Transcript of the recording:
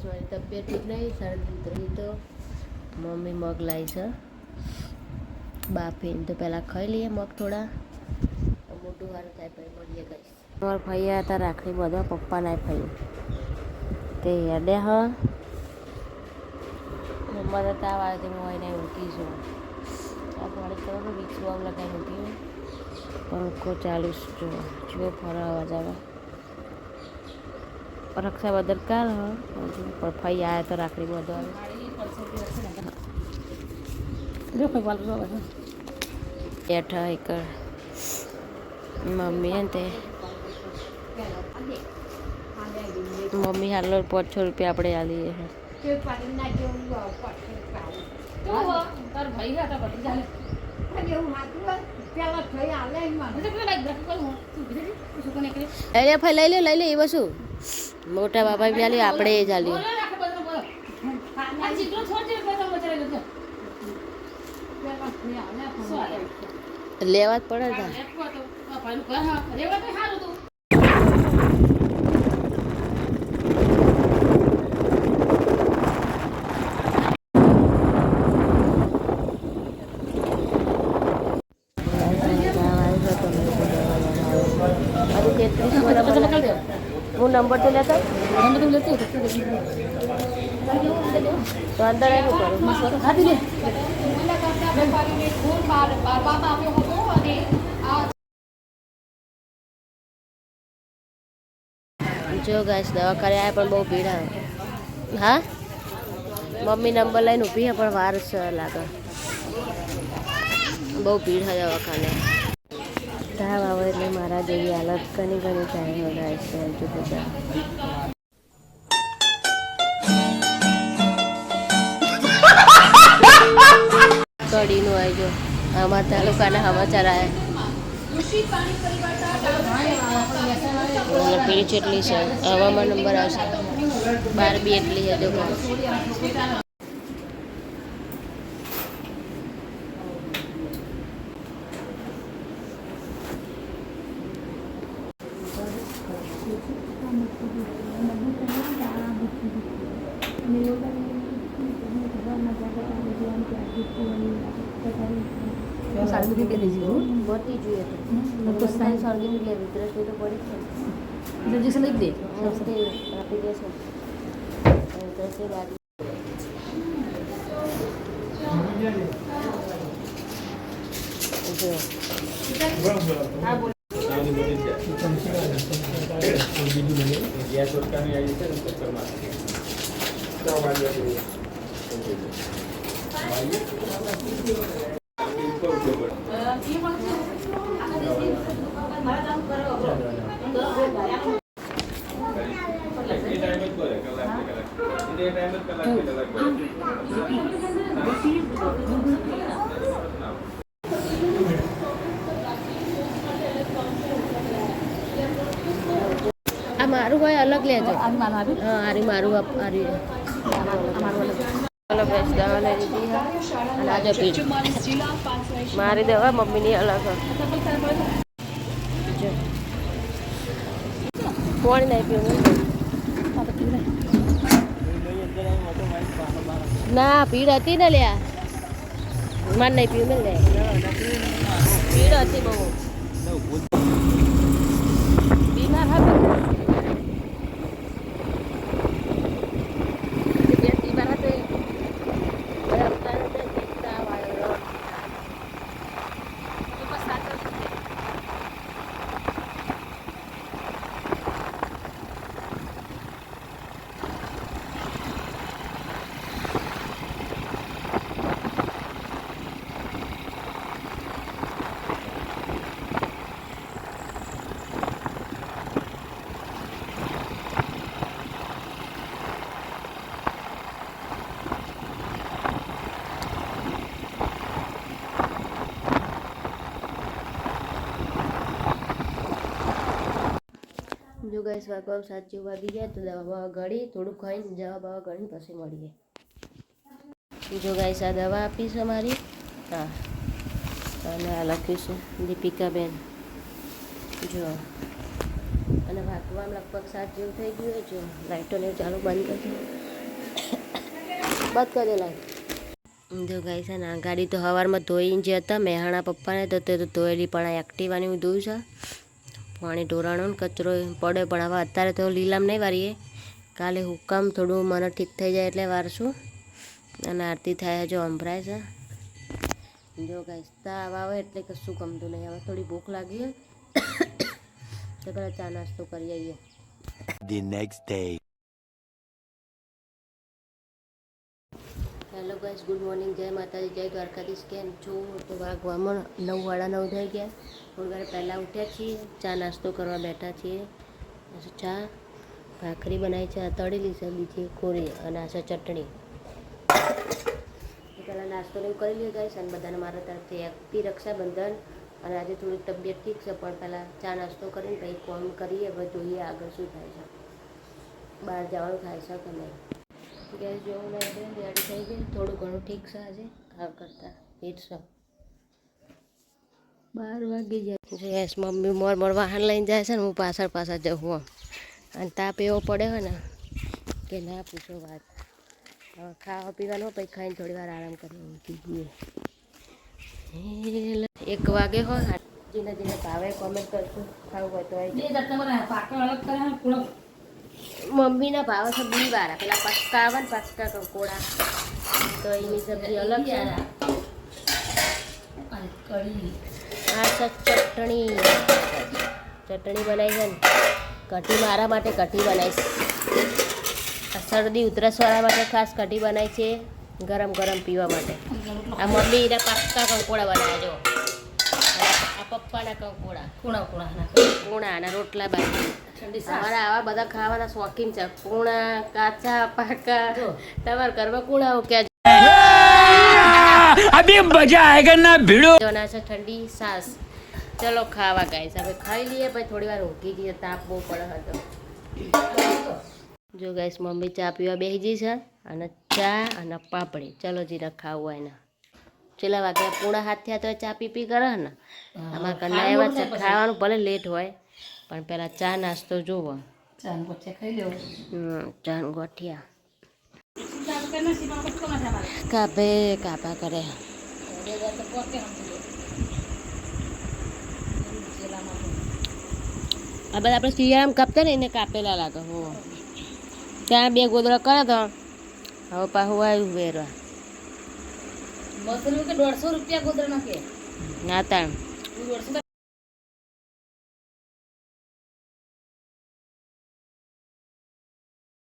મારી તબિયત ઠીક નહીં, શરદી તો મમ્મી મગ લાવી છે બાફીને, તો પહેલાં ખાઈ લઈએ મગ થોડા, મોટું સારું થાય પછી મળીએ કહીશ. મારા ભાઈ હતા રાખડી બધા પપ્પાના ભાઈ તે હેડે હ મમ્મા તો તાવ આવે તો હું એને ઊંઘીશું. આ પાણી કરો વિક્સ વાવ લગાવી ઊંઘી પંખો ચાલુ જો ફરવા અવાજ આવે. રક્ષાબંધન કાલ હ પણ ફઈ આવ્યા તો રાખડી બધો આવે બેઠા એક મમ્મી ને તે મમ્મી હાલો 500 રૂપિયા આપણે આલીએ લઈ લે એ વસ્તુ મોટા બાબા બી આલી આપણે એ જ આલી લેવા જ પડે હું નંબર તો લેતા તો અંદર આવ્યું કરું જો ગાઈસ દવા કરી આવ્યા પણ બહુ ભીડ આવે. હા મમ્મી નંબર લઈને ઊભી હે પણ વાર છે લાગે બહુ ભીડ હોય દવાખાને. તાવ આવે એટલે મારા જેવી હાલત ઘણી થાય ગાઈસ જો બધા કડીનું આવી જો આમાં તાલુકાના સમાચાર આવ્યા ભીડ જેટલી છે હવામાં નંબર આવશે 12 બી એટલી છે જો બધી જોઈએ તો સળગી લેવી દ્રષ્ટિ તો પડી જ છે લઈ દે આપી દેશે દ્રષ્ટિ લાગી આ મારું હોય અલગ લેજો. હા આરી મારું આરી અલગ દવા લઈ લીધી અને આજે પીજ મારી દવા મમ્મીની અલગ કોણ નહીં પીવું ના ભીડ હતી ને લ્યા માર નહીં પીવું ને ભીડ હતી બહુ બીમાર હતા જો ગાઈસ વાગવા 7 જેવું વાગી ગયા તો દવા બવા ગળી થોડુંક ખાઈને દવા બવા ગળીને પછી મળીએ. જો ગાઈસ આ દવા આપી છે મારી હા અને આ લખ્યું છે દીપિકાબેન જો અને વાગવામાં લગભગ 7 જેવું થઈ ગયું જો લાઇટોને ચાલુ બંધ કરી બાત કરી લાય. જો ગાઈસ છે ને ગાડી તો સવારમાં ધોઈને જે હતા મેહાણા પપ્પાને તો તે તો ધોયેલી પણ આ એક્ટિવાની હું ધોયું છે. પાણી ઢોરાણો ને કચરો પડે પણ હવે અત્યારે તો લીલામ નહીં વારીએ, કાલે હુકામ થોડું મને ઠીક થઈ જાય એટલે વારશું. અને આરતી થાય જો અંભરાય છે. જો ગાઈસ તાવ આવે એટલે કશું ગમતું નહીં. હવે થોડી ભૂખ લાગી હોય તો પેલા ચા નાસ્તો કરી આવીએ. The next day. Hello guys, good morning, જય માતાજી, જય દ્વારકાધીશ. કેમ છો? તો વાગવામાં 9 સાડા 9 થઈ ગયા. થોડી વાર પહેલાં ઉઠ્યા છીએ, ચા નાસ્તો કરવા બેઠા છીએ. ચા ભાખરી બનાવી છે, તળેલી છે, બીજી કોરી અને આ છે ચટણી. પહેલાં નાસ્તો ને એવું કરી લઈએ ગાઈસ. અને બધાને મારા તરફથી હેપી રક્ષાબંધન. અને આજે થોડી તબિયત ઠીક છે પણ પહેલાં ચા નાસ્તો કરીને પછી ફોન કરીએ, હવે જોઈએ આગળ શું થાય છે, બહાર જવાનું થાય છે કે નહીં. ગેસ જેવું નહીં રેડી થઈ ગઈ, થોડું ઘણું ઠીક છે આજે કામ કરતાં હીટ છે. 12 વાગી જાય. ગેસ મમ્મી મોર વાહન લઈને જાય છે ને હું પાછળ જવું અને તાપ એવો પડે હોય ને કે ના પૂછો વાત. હવે ખાવા પીવાનું પછી ખાઈને થોડી વાર આરામ કરી ઊંઘી જઈએ. 1 વાગે હોય. જેને ભાવે કોમેન્ટ કરશું, ખાવું હોય તો મમ્મીના ભાવ છે બીવાળા, પેલા પચકા આવે ને પચકા કંકોડા, તો એની સબ્જી અલગ છે. આ છે ચટણી બનાવી છે ને કઢી, મારા માટે કઢી બનાવીશ. શરદી ઉધરસવાળા માટે ખાસ કઢી બનાવી છે, ગરમ ગરમ પીવા માટે. આ મમ્મી એના પચકા કંકોડા બનાવજો, આ પપ્પાના કંકોડા કૂણા અને રોટલા બાજુ. અમારા આવા બધા ખાવાના શોખીન છે, કૂણા કાચા પાકા. તમારા ઘરમાં કૂણા ક્યાં अभी मजा आएगा ना भिड़ो. જોના છે ઠંડી સાસ. ચલો ખાવા ગાઈસ, હવે ખાઈ લઈએ પછી થોડી વાર ઊંઘી જઈએ, તાપ બહુ પડે હતો. જો ગાઈસ મમ્મી ચા પીવા બેસી જઈ છે અને ચા અને પાપડી. ચલો જીરા ખાવું હોય ને છેલ્લા વાગે 7:30 થયા તો ચા પી કરે ને. અમારા ઘરના એવા છે, ખાવાનું ભલે લેટ હોય પણ પહેલાં ચા નાસ્તો જોવો. ચા ગોઠિયા કાપા કરે. આ બધા આપણે શિયાળામાં કાપતા ને એને કાપેલા લાગે. હો ત્યાં 2 ગોદડા કરે તો હવે પાછું આવ્યું વેરવા. 150 રૂપિયા ગોદડા નાખે ના તાણ